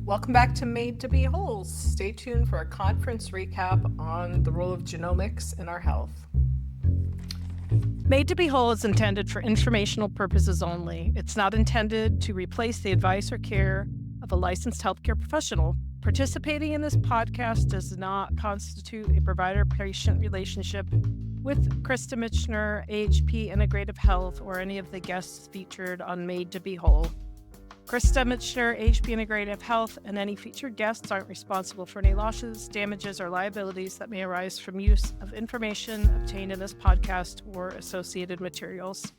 Welcome back to Made to Be Whole. Stay tuned for a conference recap on the role of genomics in our health. Made to Be Whole is intended for informational purposes only. It's not intended to replace the advice or care of a licensed healthcare professional. Participating in this podcast does not constitute a provider-patient relationship with Krista Michener, AHP Integrative Health, or any of the guests featured on Made to Be Whole. Krista Michener, AHP Integrative Health, and any featured guests aren't responsible for any losses, damages, or liabilities that may arise from use of information obtained in this podcast or associated materials.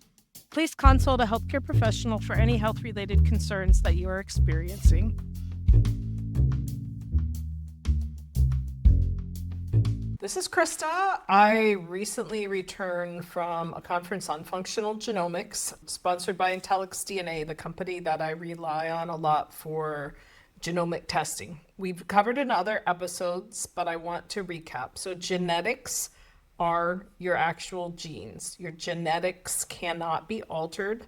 Please consult a healthcare professional for any health-related concerns that you are experiencing. This is Krista. I recently returned from a conference on functional genomics sponsored by IntellxxDNA, the company that I rely on a lot for genomic testing. We've covered in other episodes, but I want to recap. So genetics are your actual genes. Your genetics cannot be altered,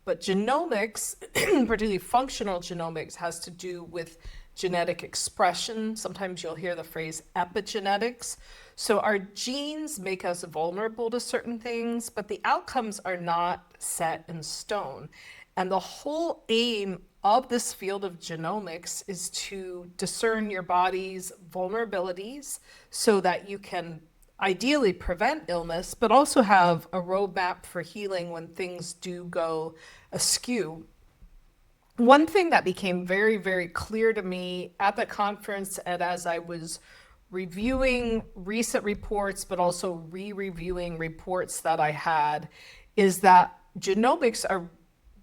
but genomics, particularly functional genomics, has to do with genetic expression. Sometimes you'll hear the phrase epigenetics. So our genes make us vulnerable to certain things, but the outcomes are not set in stone. And the whole aim of this field of genomics is to discern your body's vulnerabilities so that you can ideally prevent illness, but also have a roadmap for healing when things do go askew. One thing that became very, very clear to me at the conference and as I was reviewing recent reports, but also re-reviewing reports that I had, is that genomics are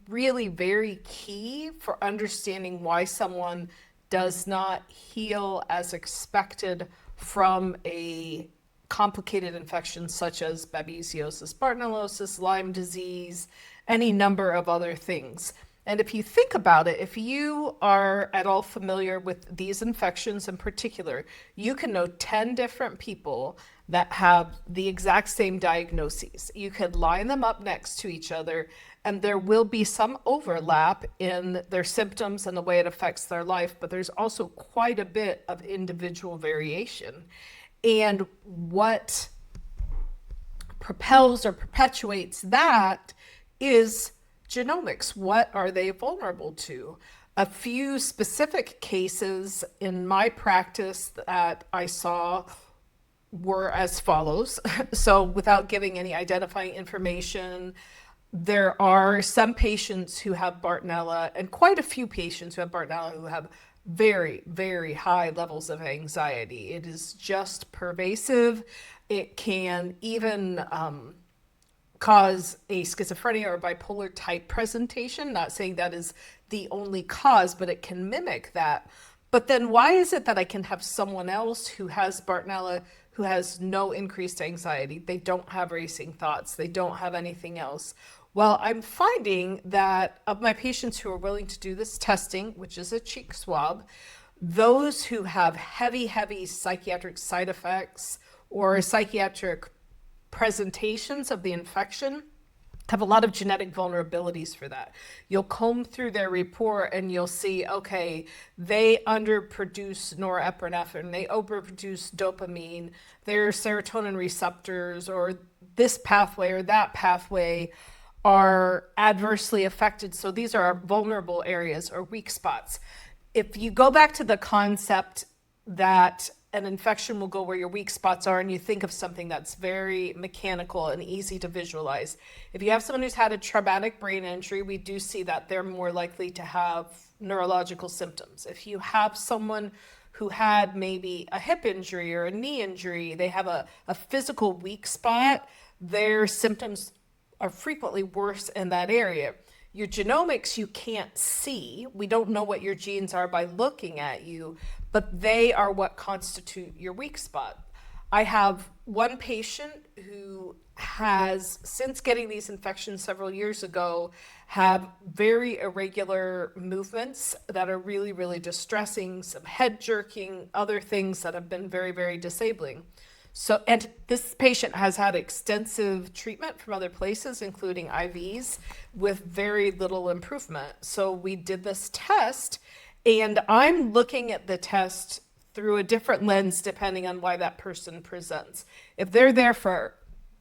really very key for understanding why someone does not heal as expected from a complicated infection such as babesiosis, Bartonellosis, Lyme disease, any number of other things. And if you think about it, if you are at all familiar with these infections in particular, you can know 10 different people that have the exact same diagnoses. You could line them up next to each other, and there will be some overlap in their symptoms and the way it affects their life, but there's also quite a bit of individual variation. And what propels or perpetuates that is genomics. What are they vulnerable to? A few specific cases in my practice that I saw were as follows. So without giving any identifying information, there are some patients who have Bartonella and quite a few patients who have Bartonella who have very, very high levels of anxiety. It is just pervasive. It can even cause a schizophrenia or bipolar type presentation. Not saying that is the only cause, but it can mimic that. But then why is it that I can have someone else who has Bartonella who has no increased anxiety? They don't have racing thoughts. They don't have anything else. Well, I'm finding that of my patients who are willing to do this testing, which is a cheek swab, those who have heavy psychiatric side effects or psychiatric presentations of the infection have a lot of genetic vulnerabilities for that. You'll comb through their report and you'll see, okay, they underproduce norepinephrine, they overproduce dopamine, their serotonin receptors or this pathway or that pathway are adversely affected. So these are our vulnerable areas or weak spots. If you go back to the concept that an infection will go where your weak spots are, and you think of something that's very mechanical and easy to visualize. If you have someone who's had a traumatic brain injury, we do see that they're more likely to have neurological symptoms. If you have someone who had maybe a hip injury or a knee injury, they have a physical weak spot, their symptoms are frequently worse in that area. Your genomics you can't see. We don't know what your genes are by looking at you, but they are what constitute your weak spot. I have one patient who has, since getting these infections several years ago, have very irregular movements that are really, really distressing, some head jerking, other things that have been very, very disabling. So, and this patient has had extensive treatment from other places, including IVs, with very little improvement. So we did this test, And I'm looking at the test through a different lens depending on why that person presents. If they're there for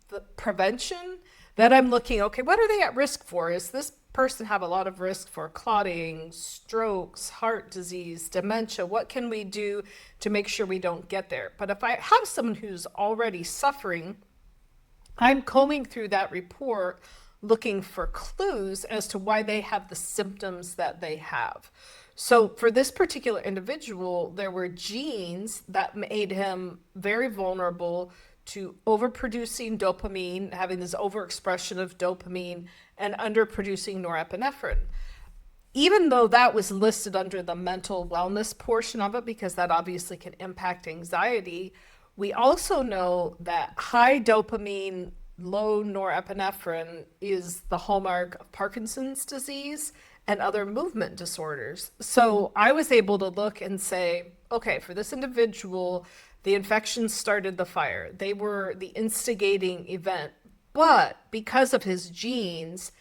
the prevention, then I'm looking, okay, what are they at risk for? Is this person have a lot of risk for clotting, strokes, heart disease, dementia? What can we do to make sure we don't get there? But if I have someone who's already suffering, I'm combing through that report looking for clues as to why they have the symptoms that they have. So for this particular individual, there were genes that made him very vulnerable to overproducing dopamine, having this overexpression of dopamine, and underproducing norepinephrine. Even though that was listed under the mental wellness portion of it, because that obviously can impact anxiety, we also know that high dopamine, low norepinephrine is the hallmark of Parkinson's disease and other movement disorders. So I was able to look and say, okay, for this individual, the infection started the fire. They were the instigating event. But because of his genes,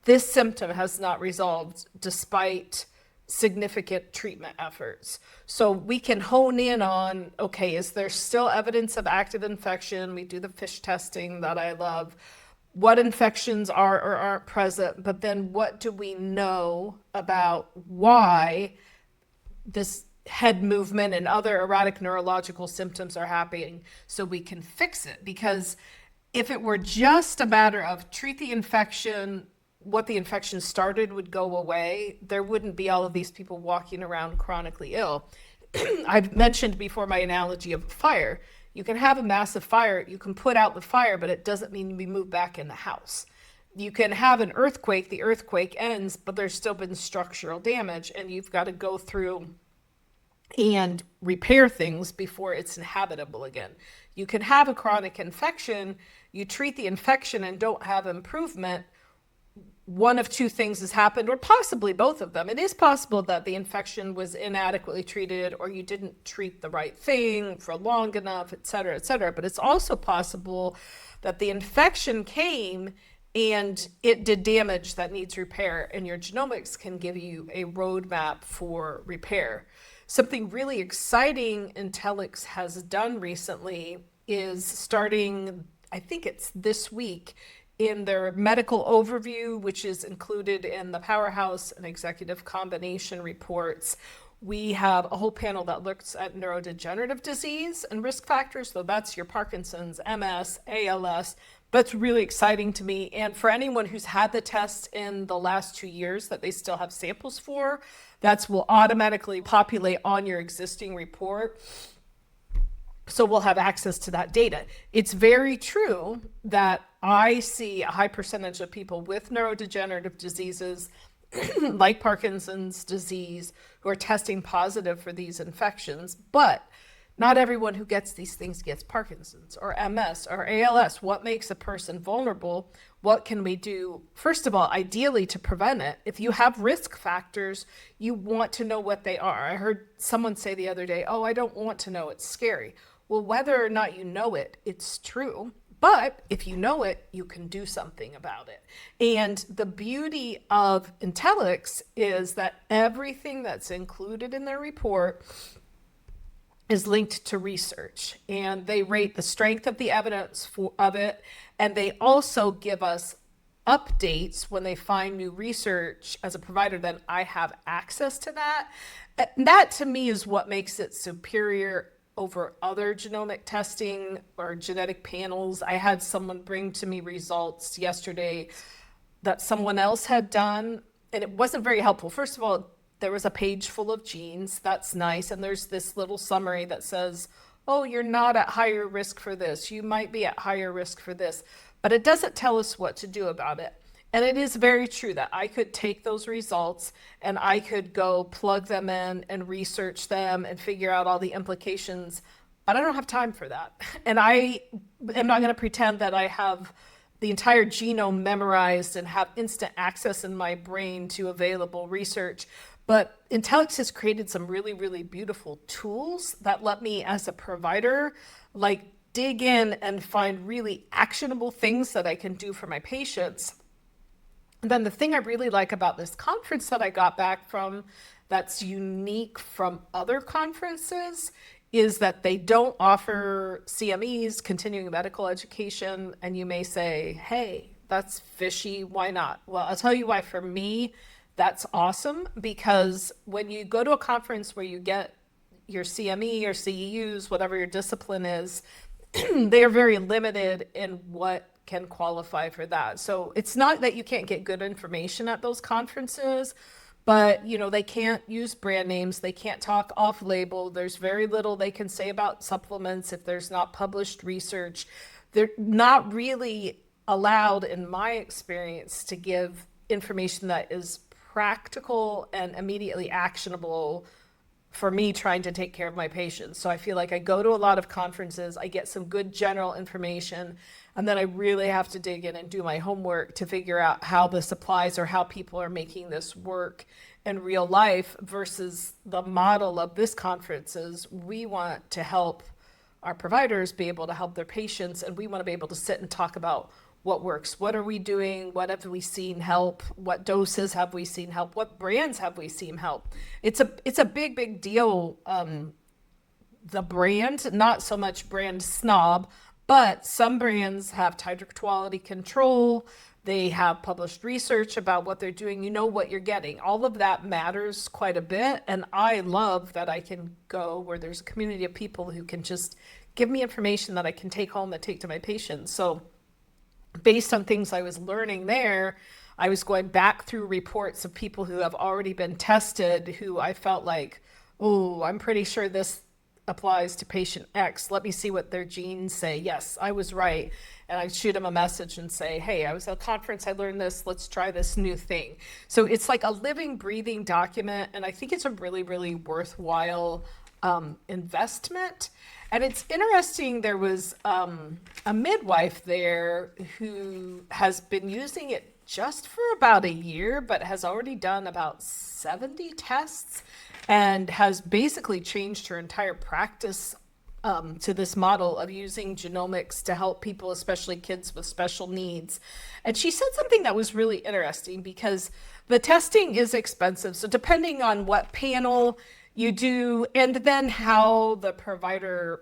this symptom has not resolved despite significant treatment efforts. So we can hone in on, okay, is there still evidence of active infection? We do the FISH testing that I love. What infections are or aren't present, but then what do we know about why this head movement and other erratic neurological symptoms are happening so we can fix it? Because if it were just a matter of treat the infection, what the infection started would go away, there wouldn't be all of these people walking around chronically ill. I've mentioned before my analogy of fire. You can have a massive fire, you can put out the fire, but it doesn't mean we move back in the house. You can have an earthquake, the earthquake ends, but there's still been structural damage, and you've got to go through and repair things before it's inhabitable again. You can have a chronic infection, you treat the infection and don't have improvement. One of two things has happened, or possibly both of them. It is possible that the infection was inadequately treated, or you didn't treat the right thing for long enough, et cetera, et cetera. But it's also possible that the infection came and it did damage that needs repair, and your genomics can give you a roadmap for repair. Something really exciting IntellxX has done recently is starting, I think it's this week, in their medical overview, which is included in the Powerhouse and Executive Combination reports. We have a whole panel that looks at neurodegenerative disease and risk factors. So that's your Parkinson's, MS, ALS. That's really exciting to me. And for anyone who's had the test in the last 2 years that they still have samples for, that will automatically populate on your existing report. So we'll have access to that data. It's very true that I see a high percentage of people with neurodegenerative diseases like Parkinson's disease who are testing positive for these infections, but not everyone who gets these things gets Parkinson's or MS or ALS. What makes a person vulnerable? What can we do? First of all, ideally to prevent it. If you have risk factors, you want to know what they are. I heard someone say the other day, oh, I don't want to know, it's scary. Well, whether or not you know it, it's true. But if you know it, you can do something about it. And the beauty of IntellxX is that everything that's included in their report is linked to research. And they rate the strength of the evidence of it. And they also give us updates when they find new research. As a provider, then I have access to that. And that to me is what makes it superior over other genomic testing or genetic panels. I had someone bring to me results yesterday that someone else had done, and it wasn't very helpful. First of all, there was a page full of genes. That's nice. And there's this little summary that says, oh, you're not at higher risk for this. You might be at higher risk for this. But it doesn't tell us what to do about it. And it is very true that I could take those results and I could go plug them in and research them and figure out all the implications, but I don't have time for that. And I am not going to pretend that I have the entire genome memorized and have instant access in my brain to available research. But IntellxX has created some really, really beautiful tools that let me, as a provider, dig in and find really actionable things that I can do for my patients. And then the thing I really like about this conference that I got back from that's unique from other conferences is that they don't offer CMEs, continuing medical education, and you may say, hey, that's fishy, why not? Well, I'll tell you why. For me, that's awesome, because when you go to a conference where you get your CME or CEUs, whatever your discipline is, they are very limited in what can qualify for that. So it's not that you can't get good information at those conferences, but they can't use brand names, they can't talk off label, there's very little they can say about supplements if there's not published research. They're not really allowed, in my experience, to give information that is practical and immediately actionable for me trying to take care of my patients. So I feel like I go to a lot of conferences, I get some good general information, and then I really have to dig in and do my homework to figure out how this applies or how people are making this work in real life, versus the model of this conference is we want to help our providers be able to help their patients, and we want to be able to sit and talk about what works, what are we doing, what have we seen help, what doses have we seen help, what brands have we seen help. It's a big deal, the brand, not so much brand snob, but some brands have tighter quality control, they have published research about what they're doing, you know what you're getting. All of that matters quite a bit, and I love that I can go where there's a community of people who can just give me information that I can take home and take to my patients. So based on things I was learning there, I was going back through reports of people who have already been tested, who I felt like, oh, I'm pretty sure this applies to patient X. Let me see what their genes say. Yes, I was right. And I shoot them a message and say, hey, I was at a conference, I learned this, let's try this new thing. So it's like a living, breathing document. And I think it's a really, really worthwhile investment. And it's interesting, there was a midwife there who has been using it just for about a year, but has already done about 70 tests and has basically changed her entire practice to this model of using genomics to help people, especially kids with special needs. And she said something that was really interesting, because the testing is expensive. So depending on what panel you do, and then how the provider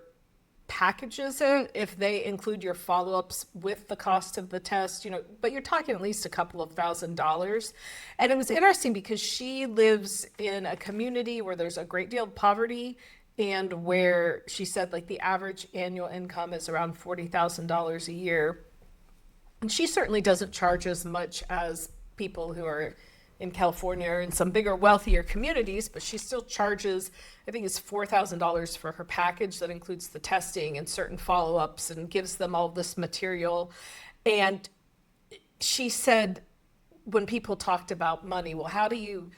packages it, if they include your follow-ups with the cost of the test, but you're talking at least a couple of $1,000s. And it was interesting because she lives in a community where there's a great deal of poverty, and where she said like the average annual income is around $40,000 a year. And she certainly doesn't charge as much as people who are in California or in some bigger, wealthier communities, but she still charges, I think it's $4,000 for her package that includes the testing and certain follow-ups and gives them all this material. And she said, when people talked about money, well, how do you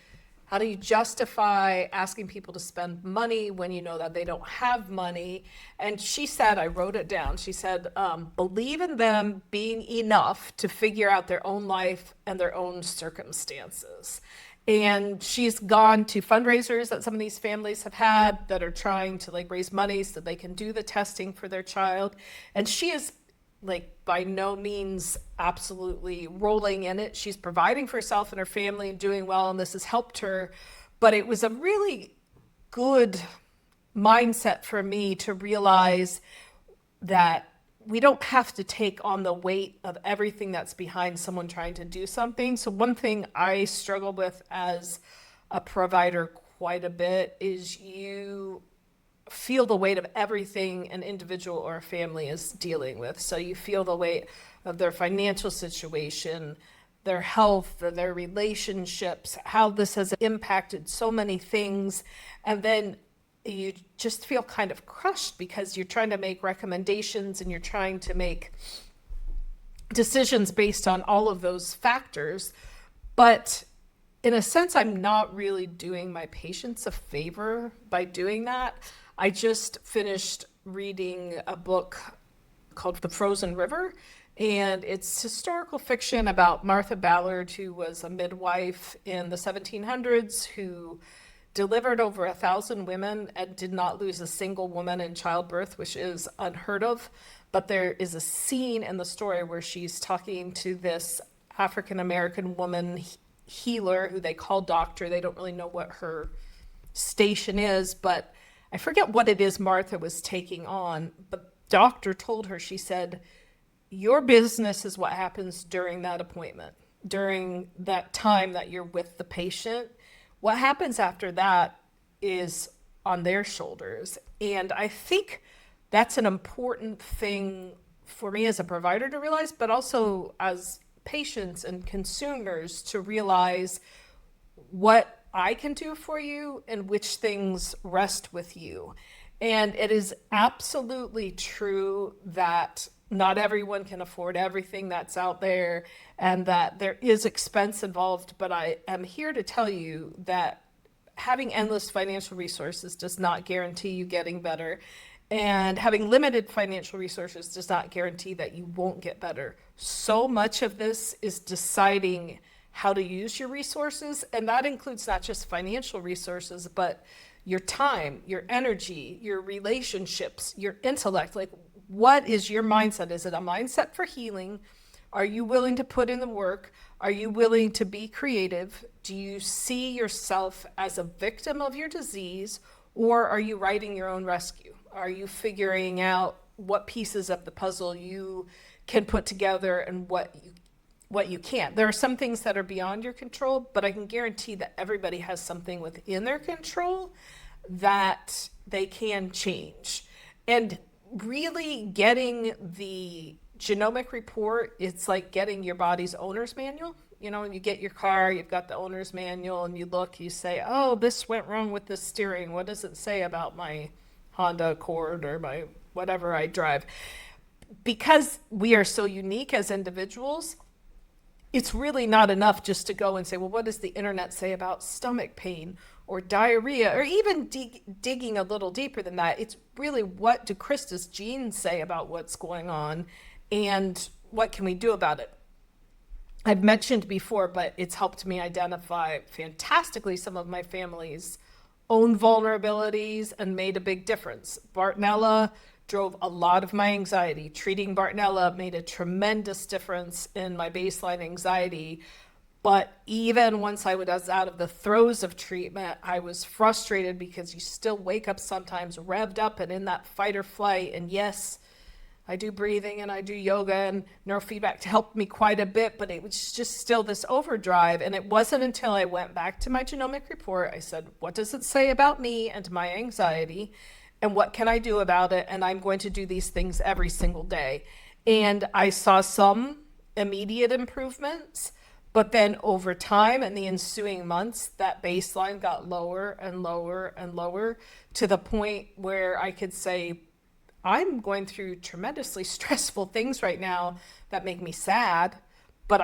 justify asking people to spend money when you know that they don't have money? And she said, I wrote it down, she said, believe in them being enough to figure out their own life and their own circumstances. And she's gone to fundraisers that some of these families have had that are trying to like raise money so they can do the testing for their child. And she is like by no means absolutely rolling in it. She's providing for herself and her family and doing well, and this has helped her. But it was a really good mindset for me to realize that we don't have to take on the weight of everything that's behind someone trying to do something. So one thing I struggle with as a provider quite a bit is you feel the weight of everything an individual or a family is dealing with. So you feel the weight of their financial situation, their health, their relationships, how this has impacted so many things. And then you just feel kind of crushed because you're trying to make recommendations and you're trying to make decisions based on all of those factors. But in a sense, I'm not really doing my patients a favor by doing that. I just finished reading a book called The Frozen River, and it's historical fiction about Martha Ballard, who was a midwife in the 1700s who delivered over 1,000 women and did not lose a single woman in childbirth, which is unheard of. But there is a scene in the story where she's talking to this African-American woman healer who they call doctor. They don't really know what her station is, but I forget what it is Martha was taking on. But doctor told her, she said, your business is what happens during that appointment, during that time that you're with the patient. What happens after that is on their shoulders. And I think that's an important thing for me as a provider to realize, but also as patients and consumers to realize what I can do for you and which things rest with you. And it is absolutely true that not everyone can afford everything that's out there and that there is expense involved, but I am here to tell you that having endless financial resources does not guarantee you getting better. And having limited financial resources does not guarantee that you won't get better. So much of this is deciding how to use your resources, and that includes not just financial resources, but your time, your energy, your relationships, your intellect. Like, what is your mindset? Is it a mindset for healing? Are you willing to put in the work? Are you willing to be creative? Do you see yourself as a victim of your disease, or are you writing your own rescue? Are you figuring out what pieces of the puzzle you can put together and what you can't? There are some things that are beyond your control, but I can guarantee that everybody has something within their control that they can change. And really getting the genomic report, it's like getting your body's owner's manual. You know, when you get your car, you've got the owner's manual and you look, you say, oh, this went wrong with the steering. What does it say about my Honda Accord or my whatever I drive? Because we are so unique as individuals, it's really not enough just to go and say, well, what does the internet say about stomach pain or diarrhea, or even digging a little deeper than that. It's really, what do Krista's genes say about what's going on and what can we do about it? I've mentioned before, but it's helped me identify fantastically some of my family's own vulnerabilities and made a big difference. Bartonella drove a lot of my anxiety. Treating Bartonella made a tremendous difference in my baseline anxiety. But even once I was out of the throes of treatment, I was frustrated because you still wake up sometimes revved up and in that fight or flight. And yes, I do breathing and I do yoga and neurofeedback to help me quite a bit, but it was just still this overdrive. And it wasn't until I went back to my genomic report, I said, what does it say about me and my anxiety? And what can I do about it? And I'm going to do these things every single day. And I saw some immediate improvements, but then over time and the ensuing months, that baseline got lower and lower and lower to the point where I could say, I'm going through tremendously stressful things right now that make me sad, but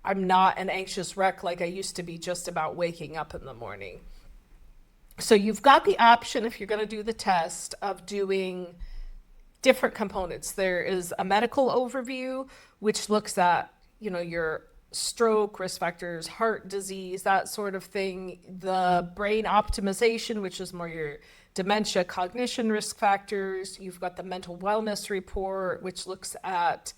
I'm not an anxious wreck like I used to be just about waking up in the morning. So you've got the option, if you're going to do the test, of doing different components. There is a medical overview, which looks at, your stroke, risk factors, heart disease, that sort of thing. The brain optimization, which is more your dementia, cognition risk factors. You've got the mental wellness report, which looks at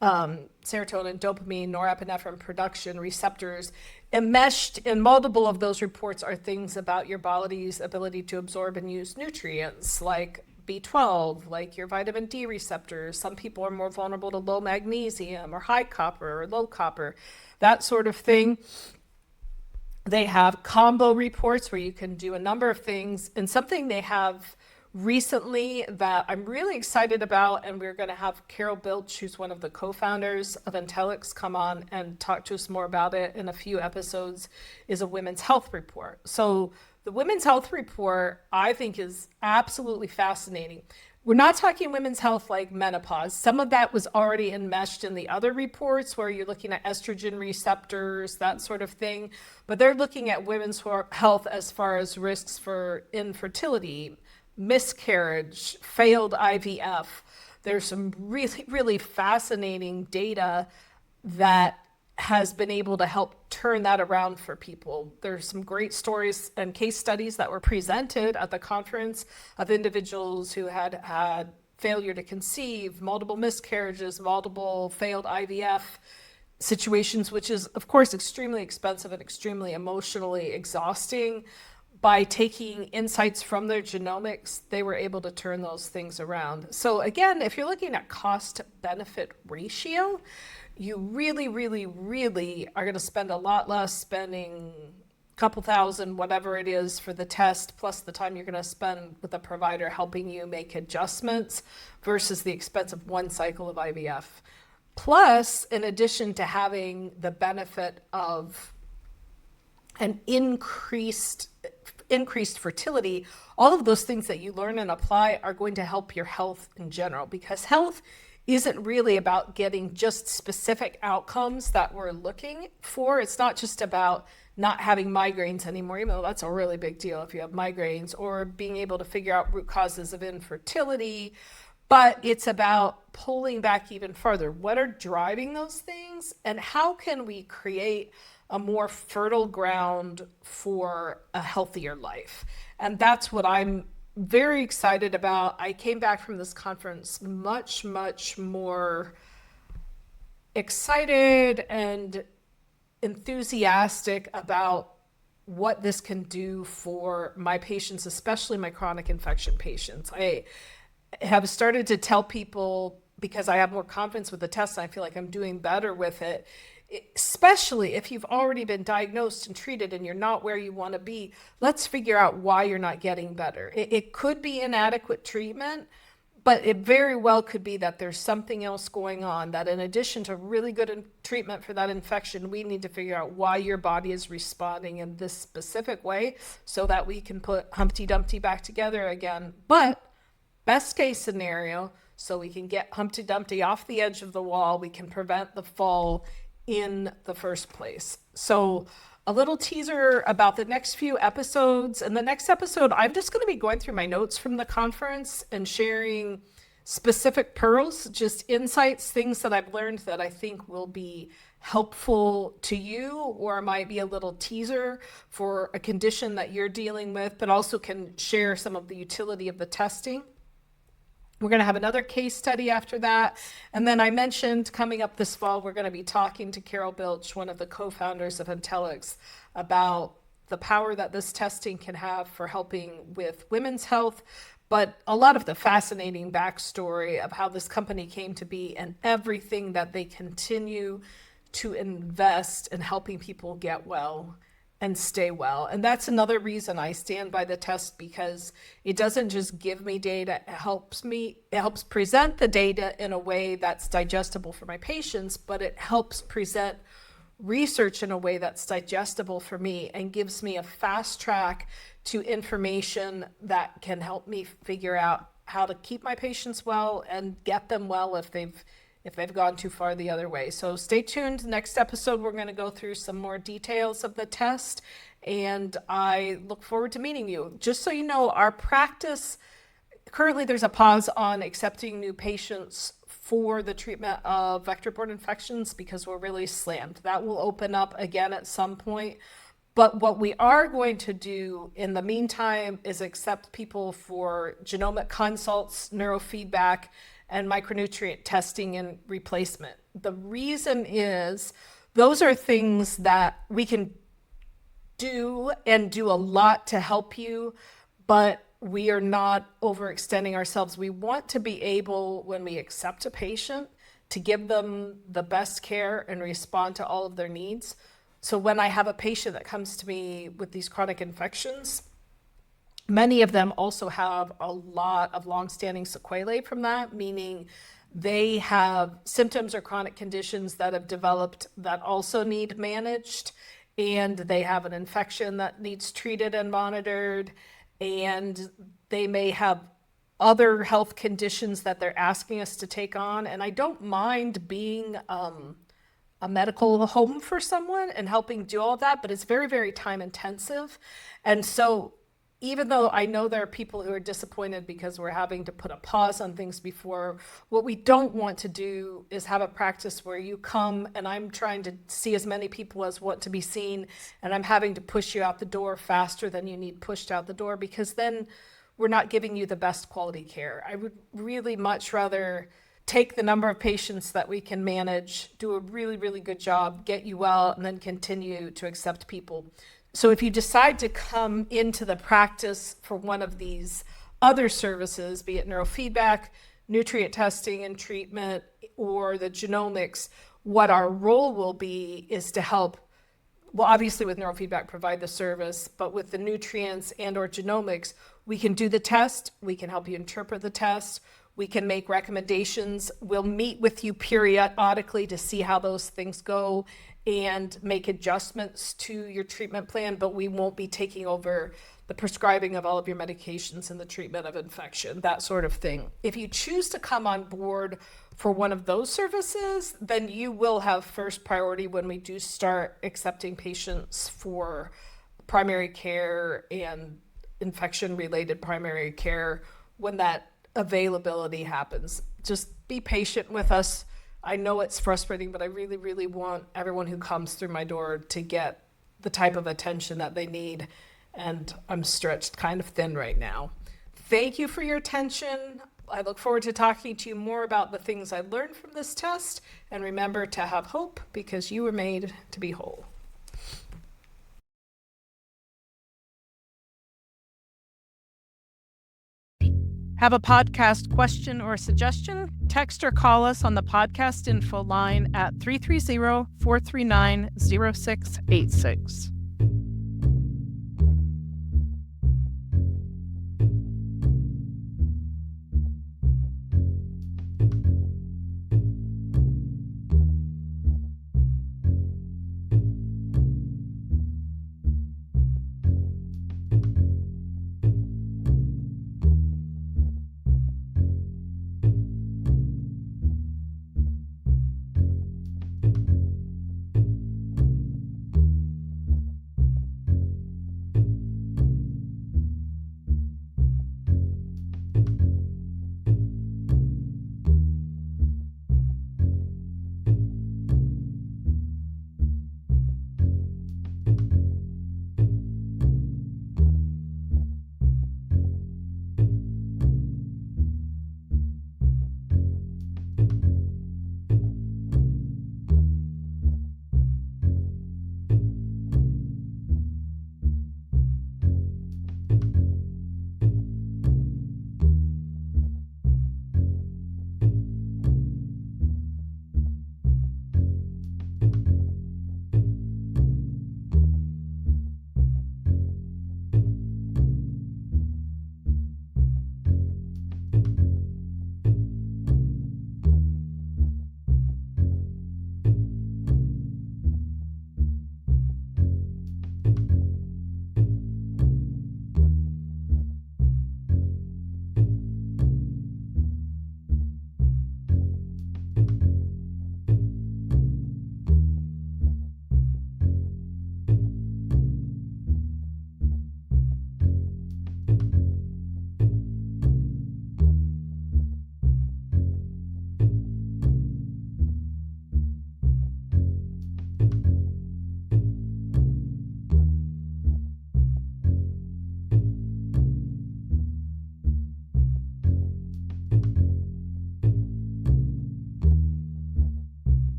serotonin, dopamine, norepinephrine production, receptors. Enmeshed in multiple of those reports are things about your body's ability to absorb and use nutrients like B12, like your vitamin D receptors. Some people are more vulnerable to low magnesium or high copper or low copper, that sort of thing. They have combo reports where you can do a number of things. And something they have recently that I'm really excited about, and we're going to have Carol Bilch, who's one of the co-founders of IntellxxDNA, come on and talk to us more about it in a few episodes, is a women's health report. So the women's health report, I think, is absolutely fascinating. We're not talking women's health like menopause. Some of that was already enmeshed in the other reports where you're looking at estrogen receptors, that sort of thing. But they're looking at women's health as far as risks for infertility, miscarriage, failed IVF. There's some really, really fascinating data that has been able to help turn that around for people. There's some great stories and case studies that were presented at the conference of individuals who had had failure to conceive, multiple miscarriages, multiple failed IVF, situations, which is, of course, extremely expensive and extremely emotionally exhausting. By taking insights from their genomics, they were able to turn those things around. So again, if you're looking at cost-benefit ratio, you really, really, really are going to spend a lot less spending a couple thousand, whatever it is, for the test, plus the time you're going to spend with a provider helping you make adjustments versus the expense of one cycle of IVF. Plus, in addition to having the benefit of an increased fertility, all of those things that you learn and apply are going to help your health in general, because health isn't really about getting just specific outcomes that we're looking for. It's not just about not having migraines anymore, even though that's a really big deal if you have migraines, or being able to figure out root causes of infertility, but it's about pulling back even further. What are driving those things, and how can we create a more fertile ground for a healthier life? And that's what I'm very excited about. I came back from this conference much, much more excited and enthusiastic about what this can do for my patients, especially my chronic infection patients. I have started to tell people, because I have more confidence with the test and I feel like I'm doing better with it, especially if you've already been diagnosed and treated and you're not where you want to be, let's figure out why you're not getting better. It could be inadequate treatment, but it very well could be that there's something else going on, that in addition to really good treatment for that infection, we need to figure out why your body is responding in this specific way so that we can put Humpty Dumpty back together again. But best case scenario, so we can get Humpty Dumpty off the edge of the wall, we can prevent the fall in the first place. So a little teaser about the next few episodes. In the next episode, I'm just going to be going through my notes from the conference and sharing specific pearls, just insights, things that I've learned that I think will be helpful to you, or might be a little teaser for a condition that you're dealing with, but also can share some of the utility of the testing. We're going to have another case study after that. And then I mentioned coming up this fall, we're going to be talking to Carol Bilch, one of the co-founders of Intellx, about the power that this testing can have for helping with women's health, but a lot of the fascinating backstory of how this company came to be and everything that they continue to invest in helping people get well and stay well. And that's another reason I stand by the test, because it doesn't just give me data, it helps present the data in a way that's digestible for my patients, but it helps present research in a way that's digestible for me and gives me a fast track to information that can help me figure out how to keep my patients well and get them well if they've gone too far the other way. So stay tuned. Next episode, we're going to go through some more details of the test, and I look forward to meeting you. Just so you know, our practice, currently there's a pause on accepting new patients for the treatment of vector-borne infections because we're really slammed. That will open up again at some point. But what we are going to do in the meantime is accept people for genomic consults, neurofeedback, and micronutrient testing and replacement. The reason is those are things that we can do and do a lot to help you, but we are not overextending ourselves. We want to be able, when we accept a patient, to give them the best care and respond to all of their needs. So when I have a patient that comes to me with these chronic infections, many of them also have a lot of longstanding sequelae from that, meaning they have symptoms or chronic conditions that have developed that also need managed, and they have an infection that needs treated and monitored, and they may have other health conditions that they're asking us to take on. And I don't mind being a medical home for someone and helping do all of that, but it's very, very time intensive. And so even though I know there are people who are disappointed because we're having to put a pause on things before, what we don't want to do is have a practice where you come and I'm trying to see as many people as want to be seen, and I'm having to push you out the door faster than you need pushed out the door, because then we're not giving you the best quality care. I would really much rather take the number of patients that we can manage, do a really, really good job, get you well, and then continue to accept people. So if you decide to come into the practice for one of these other services, be it neurofeedback, nutrient testing and treatment, or the genomics, what our role will be is to help, well, obviously with neurofeedback, provide the service, but with the nutrients and or genomics, we can do the test, we can help you interpret the test, we can make recommendations. We'll meet with you periodically to see how those things go and make adjustments to your treatment plan, but we won't be taking over the prescribing of all of your medications and the treatment of infection, that sort of thing. If you choose to come on board for one of those services, then you will have first priority when we do start accepting patients for primary care and infection-related primary care when that availability happens. Just be patient with us. I know it's frustrating, but I really, really want everyone who comes through my door to get the type of attention that they need. And I'm stretched kind of thin right now. Thank you for your attention. I look forward to talking to you more about the things I learned from this test. And remember to have hope, because you were made to be whole. Have a podcast question or suggestion? Text or call us on the podcast info line at 330-439-0686.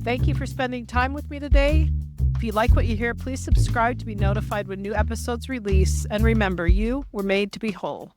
Thank you for spending time with me today. If you like what you hear, please subscribe to be notified when new episodes release. And remember, you were made to be whole.